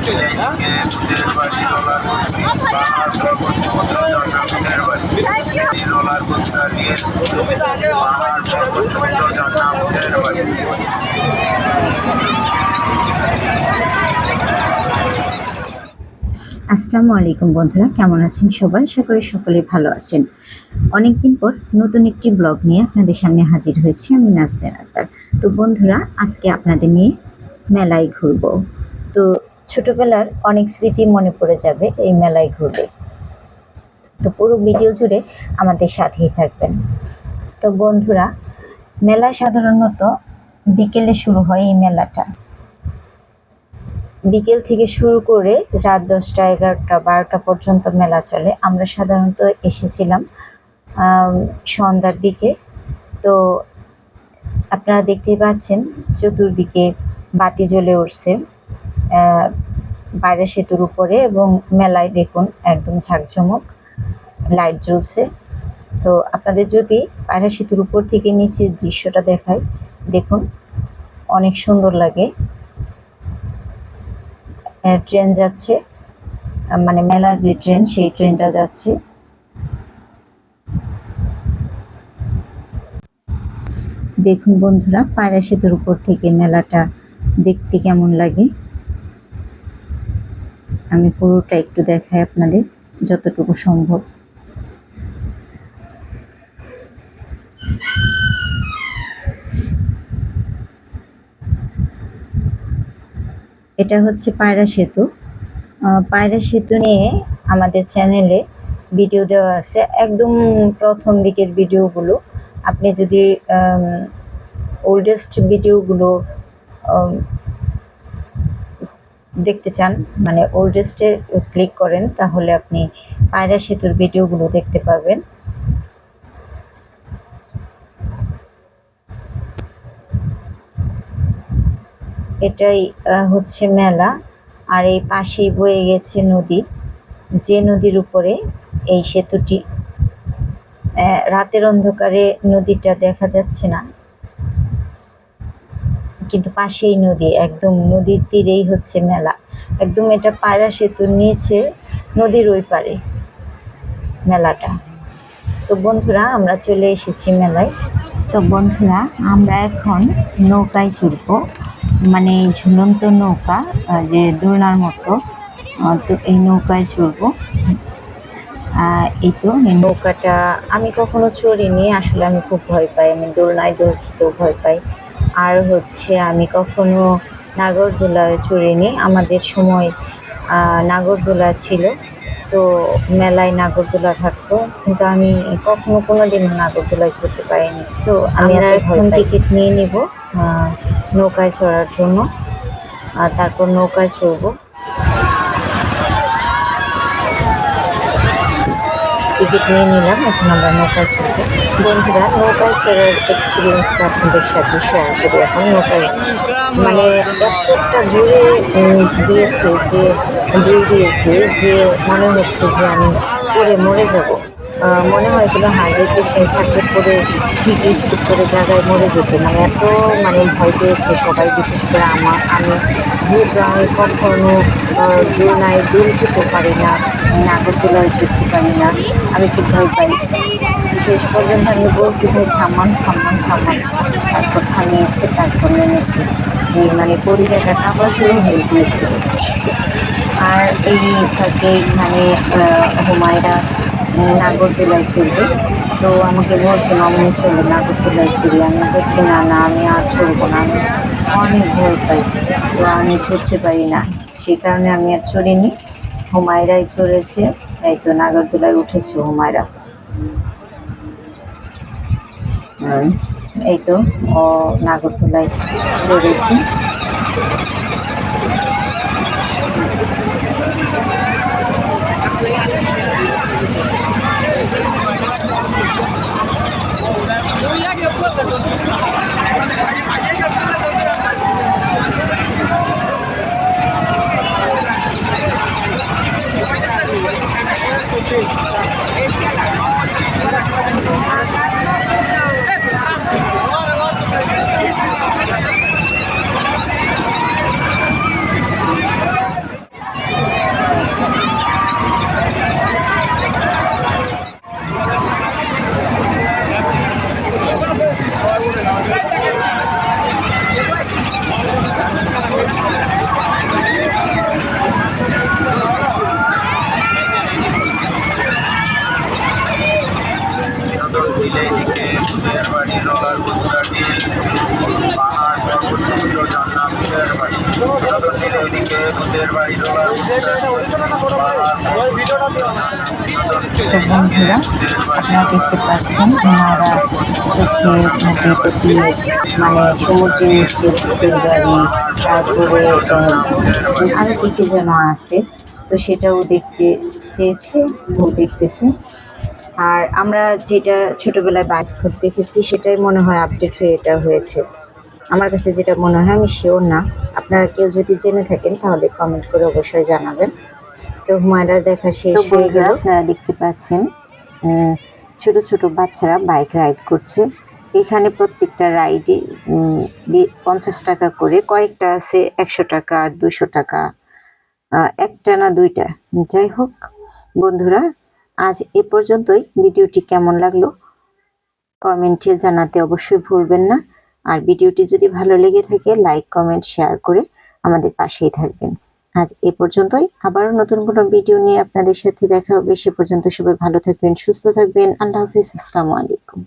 আসসালামু আলাইকুম বন্ধুরা, কেমন আছেন সবাই? আশা করি সকলে ভালো আছেন। অনেকদিন পর নতুন একটি ব্লগ নিয়ে আপনাদের সামনে হাজির হয়েছি আমি নাজনীন আক্তার। তো বন্ধুরা, আজকে আপনাদের নিয়ে মেলায় ঘুরবো। তো ছোটবেলার অনেক স্মৃতি মনে পড়ে যাবে এই মেলায় ঘুরলে। তো পুরো ভিডিও জুড়ে আমাদের সাথেই থাকবেন। তো বন্ধুরা, মেলা সাধারণত বিকেলে শুরু হয় এই মেলাটা। বিকেল থেকে শুরু করে রাত 10টা, 11টা, 12টা পর্যন্ত মেলা চলে। আমরা সাধারণত এসেছিলাম সন্ধ্যার দিকে। তো আপনারা দেখতেই পাচ্ছেন চতুর্দিকে বাতি জ্বলে উঠছে বাইরে সেতুর উপরে, এবং মেলায় দেখুন একদম ঝাঁকঝমক লাইট জ্বলছে। তো আপনাদের যদি বাইরে সেতুর উপর থেকে নিচের দৃশ্যটা দেখায়, দেখুন অনেক সুন্দর লাগে। ট্রেন যাচ্ছে, মানে মেলার যে ট্রেন, সেই ট্রেনটা যাচ্ছে। দেখুন বন্ধুরা, পায়রা সেতুর উপর থেকে মেলাটা দেখতে কেমন লাগে। আমি পুরোটা একটু দেখাই আপনাদের যতটুকু সম্ভব। এটা হচ্ছে পায়রা সেতু। পায়রা সেতু নিয়ে আমাদের চ্যানেলে ভিডিও দেওয়া আছে, একদম প্রথম দিকের ভিডিওগুলো। আপনি যদি ওল্ডেস্ট ভিডিওগুলো দেখতে চান, মানে ওল্ডেস্টে ক্লিক করেন, তাহলে আপনি পায়রা সেতুর ভিডিওগুলো দেখতে পারবেন। এটাই হচ্ছে মেলা। আর এই পাশেই বয়ে গেছে নদী, যে নদীর উপরে এই সেতুটি। রাতের অন্ধকারে নদীটা দেখা যাচ্ছে না, কিন্তু পাশেই নদী, একদম নদীর তীরেই হচ্ছে মেলা। একদম এটা পায়রা সেতুর নিচে নদীর ওই পারে মেলাটা। তো বন্ধুরা, আমরা চলে এসেছি মেলায়। তো বন্ধুরা, আমরা এখন নৌকায় চড়বো, মানে ঝুলন্ত নৌকা, যে দোলনার মতো। তো এই নৌকায় চড়বো। এই তো এই নৌকাটা আমি কখনো চড়িনি, আসলে আমি খুব ভয় পাই। আমি দোলনায় দৌড়তেও ভয় পাই। আর হচ্ছে আমি কখনো নাগরদোলায় চড়িনি। আমাদের সময় নাগরদোলা ছিল, তো মেলায় নাগরদোলা থাকতো, কিন্তু আমি কখনো কোনোদিনও নাগরদোলায় চড়তে পারিনি। তো আমরা এখন টিকিট নিয়ে নিব নৌকায় চড়ার জন্য, আর তারপর নৌকায় চড়বো। টিকিট নিয়ে নিলাম, এখন আমরা নৌকায় চড়বো। বন্ধুরা, নৌকায় চড়ার এক্সপিরিয়েন্সটা আপনাদের সাথে শেয়ার করি। এখন নৌকায় মানে এতটা জোরে দিয়েছে, যে দুল দিয়েছে, যে মনে হচ্ছে যে আমি পড়ে মরে যাব। মনে হয় কোনো হার্টের পেশেন্ট থাকলে পরে ঠিক স্ট্রোক করে জায়গায় মরে যেত। মানে এত ভয় পেয়েছে সবাই, বিশেষ করে আমি যেহেতু আমি কখনো দোলনায় দোল খেতে পারি না, নাগরদোলায় চড়তে পারি না, আমি খুব ভয় পাই। শেষ পর্যন্ত আমি বলছি, ভাই থামান থামান থামান, তারপর থামিয়েছে, তারপর নেমেছি। মানে কলিজাটা কাঁপা শুরু হয়ে গিয়েছিল। আর এই ফাঁকে এখানে হুমায়রা নাগরদোলায় চড়বে। তো আমাকে বলছে, মামনি চলো নাগরদোলায় চড়ি। আমি বলছি না না, আমি আর চড়বো না, আমি অনেক ভয় পাই, তো আমি চড়তে পারি না। সেই কারণে আমি আর চড়িনি। হুমায়রাই চড়েছে। এই তো নাগরদোলায় উঠেছে হুমায়রা। এই তো ও নাগরদোলায় চড়েছে। তো বন্ধুরা, আপনারা দেখতে পাচ্ছেন ওনারা চোখের মধ্যে টুপি, মানে সমুদ্রের নিচে ভূতের বাড়ি, তারপরে আরো কি কি যেন আছে, তো সেটাও দেখতে চেয়েছে, ও দেখতেছে। আর আমরা যেটা ছোটবেলায় বায়োস্কোপ দেখেছি সেটাই মনে হয় আপডেট হয়ে এটা হয়েছে, আমার কাছে যেটা মনে হয়, আমি শিওর না। আপনারা কেউ যদি জেনে থাকেন তাহলে কমেন্ট করে অবশ্যই জানাবেন। তো হুমায়রার দেখা শেষ হয়ে গেল। আপনারা দেখতে পাচ্ছেন ছোট ছোট বাচ্চারা বাইক রাইড করছে। এখানে প্রত্যেকটা রাইডে 50 টাকা করে, কয়েকটা আছে 100 টাকা আর 200 টাকা, একটা না দুইটা। যাই হোক বন্ধুরা, আজ এ পর্যন্তই। ভিডিওটি কেমন লাগলো কমেন্টে জানাতে অবশ্যই ভুলবেন না। আর ভিডিওটি যদি ভালো লেগে থাকে লাইক কমেন্ট শেয়ার করে আমাদের পাশেই থাকবেন। আজ এ পর্যন্তই, আবারও নতুন কোনো ভিডিও নিয়ে আপনাদের সাথে দেখা হবে। সে পর্যন্ত সবাই ভালো থাকবেন, সুস্থ থাকবেন। আল্লাহ হাফিজ, আসসালামু আলাইকুম।